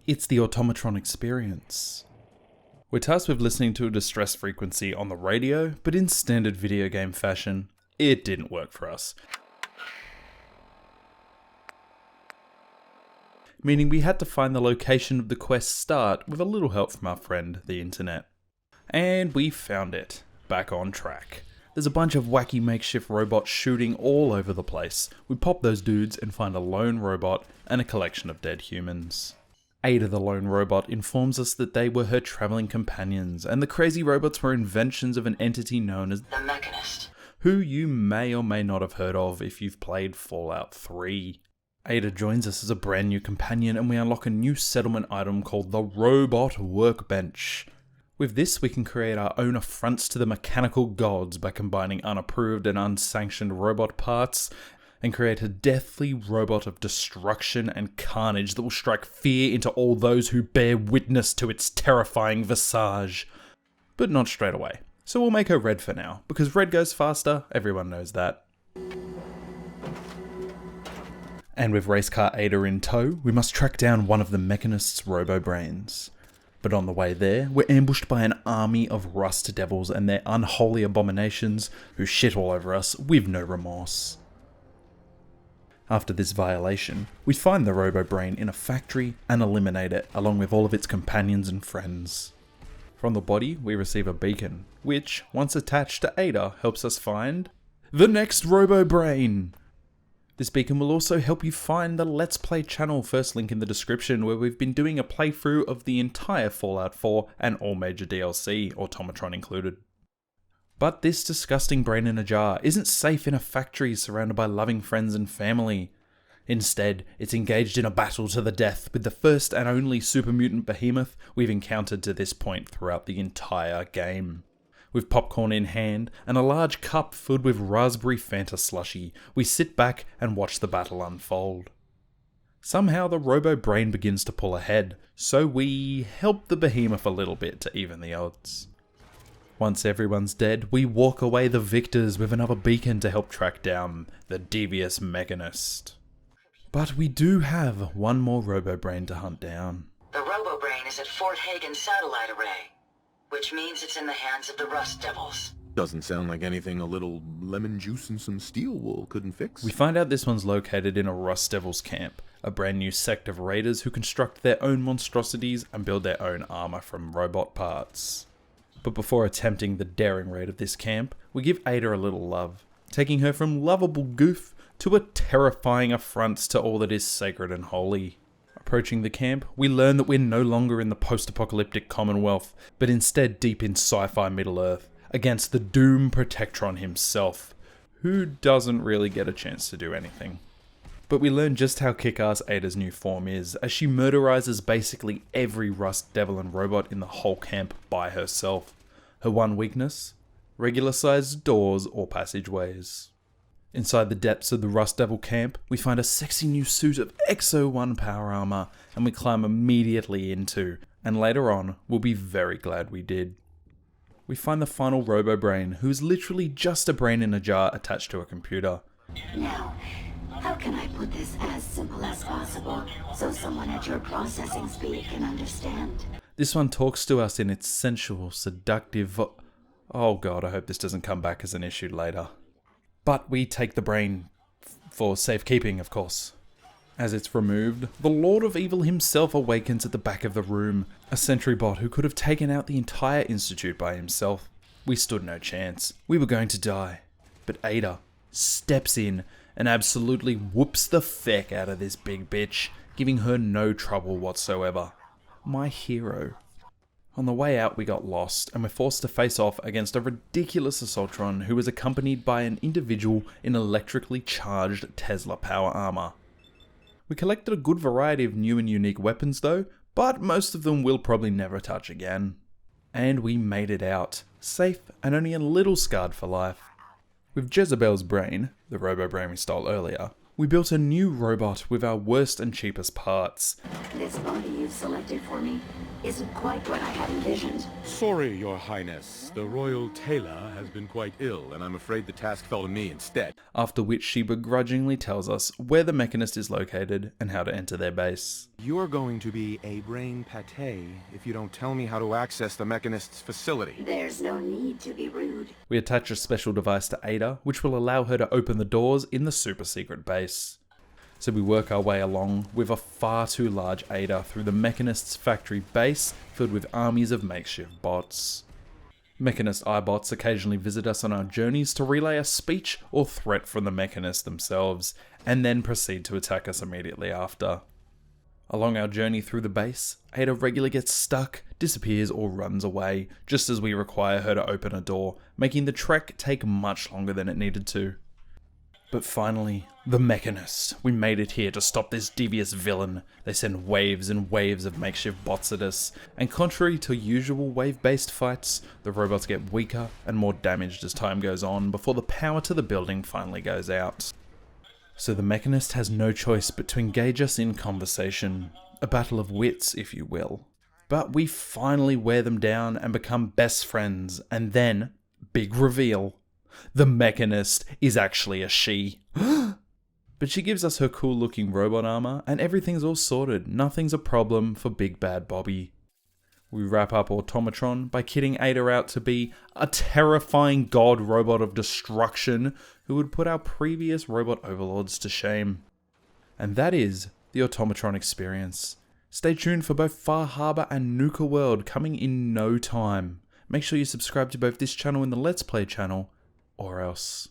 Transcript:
It's the Automatron experience. We're tasked with listening to a distress frequency on the radio, but in standard video game fashion, it didn't work for us. Meaning we had to find the location of the quest start with a little help from our friend, the internet. And we found it. Back on track. There's a bunch of wacky makeshift robots shooting all over the place. We pop those dudes and find a lone robot and a collection of dead humans. Ada the lone robot informs us that they were her travelling companions, and the crazy robots were inventions of an entity known as the Mechanist, who you may or may not have heard of if you've played Fallout 3. Ada joins us as a brand new companion, and we unlock a new settlement item called the Robot Workbench. With this, we can create our own affronts to the mechanical gods by combining unapproved and unsanctioned robot parts, and create a deathly robot of destruction and carnage that will strike fear into all those who bear witness to its terrifying visage. But not straight away. So we'll make her red for now, because red goes faster, everyone knows that. And with Racecar Ada in tow, we must track down one of the Mechanist's robo-brains. But on the way there, we're ambushed by an army of rust devils and their unholy abominations who shit all over us with no remorse. After this violation, we find the robo-brain in a factory and eliminate it along with all of its companions and friends. From the body, we receive a beacon, which, once attached to Ada, helps us find the next robo-brain! This beacon will also help you find the Let's Play channel, first link in the description, where we've been doing a playthrough of the entire Fallout 4 and all major DLC, Automatron included. But this disgusting brain in a jar isn't safe in a factory surrounded by loving friends and family. Instead, it's engaged in a battle to the death with the first and only super mutant behemoth we've encountered to this point throughout the entire game. With popcorn in hand and a large cup filled with raspberry Fanta slushy, we sit back and watch the battle unfold. Somehow the robo-brain begins to pull ahead, so we help the behemoth a little bit to even the odds. Once everyone's dead, we walk away the victors with another beacon to help track down the devious Mechanist. But we do have one more robo-brain to hunt down. The robo-brain is at Fort Hagen Satellite Array, which means it's in the hands of the Rust Devils. Doesn't sound like anything a little lemon juice and some steel wool couldn't fix. We find out this one's located in a Rust Devils camp, a brand new sect of raiders who construct their own monstrosities and build their own armor from robot parts. But before attempting the daring raid of this camp, we give Ada a little love, taking her from lovable goof to a terrifying affront to all that is sacred and holy. Approaching the camp, we learn that we're no longer in the post-apocalyptic Commonwealth, but instead deep in sci-fi Middle-earth, against the Doom Protectron himself, who doesn't really get a chance to do anything. But we learn just how kick-ass Ada's new form is, as she murderizes basically every Rust Devil and robot in the whole camp by herself. Her one weakness? Regular-sized doors or passageways. Inside the depths of the Rust Devil camp, we find a sexy new suit of Exo-1 power armor, and we climb immediately into, and later on, we'll be very glad we did. We find the final robo-brain, who is literally just a brain in a jar attached to a computer. Now, how can I put this as simple as possible, so someone at your processing speed can understand? This one talks to us in its sensual, seductive oh god, I hope this doesn't come back as an issue later. But we take the brain for safekeeping, of course. As it's removed, the Lord of Evil himself awakens at the back of the room, a sentry bot who could have taken out the entire institute by himself. We stood no chance. We were going to die. But Ada steps in and absolutely whoops the feck out of this big bitch, giving her no trouble whatsoever. My hero. On the way out, we got lost, and were forced to face off against a ridiculous Assaultron who was accompanied by an individual in electrically charged Tesla power armor. We collected a good variety of new and unique weapons though, but most of them we'll probably never touch again. And we made it out, safe and only a little scarred for life. With Jezebel's brain, the robo-brain we stole earlier, we built a new robot with our worst and cheapest parts. This body you've selected for me isn't quite what I had envisioned. Sorry, Your Highness. The royal tailor has been quite ill, and I'm afraid the task fell to me instead. After which she begrudgingly tells us where the Mechanist is located and how to enter their base. You're going to be a brain pate if you don't tell me how to access the Mechanist's facility. There's no need to be rude. We attach a special device to Ada, which will allow her to open the doors in the super secret base. So we work our way along with a far too large Ada through the Mechanist's factory base filled with armies of makeshift bots. Mechanist iBots occasionally visit us on our journeys to relay a speech or threat from the Mechanists themselves, and then proceed to attack us immediately after. Along our journey through the base, Ada regularly gets stuck, disappears or runs away, just as we require her to open a door, making the trek take much longer than it needed to. But finally, the Mechanist. We made it here to stop this devious villain. They send waves and waves of makeshift bots at us, and contrary to usual wave-based fights, the robots get weaker and more damaged as time goes on before the power to the building finally goes out. So the Mechanist has no choice but to engage us in conversation, a battle of wits if you will. But we finally wear them down and become best friends, and then, big reveal, the Mechanist is actually a she. But she gives us her cool looking robot armor and everything's all sorted, nothing's a problem for Big Bad Bobby. We wrap up Automatron by kitting Ada out to be a terrifying god robot of destruction who would put our previous robot overlords to shame. And that is the Automatron experience. Stay tuned for both Far Harbour and Nuka World coming in no time. Make sure you subscribe to both this channel and the Let's Play channel, or else.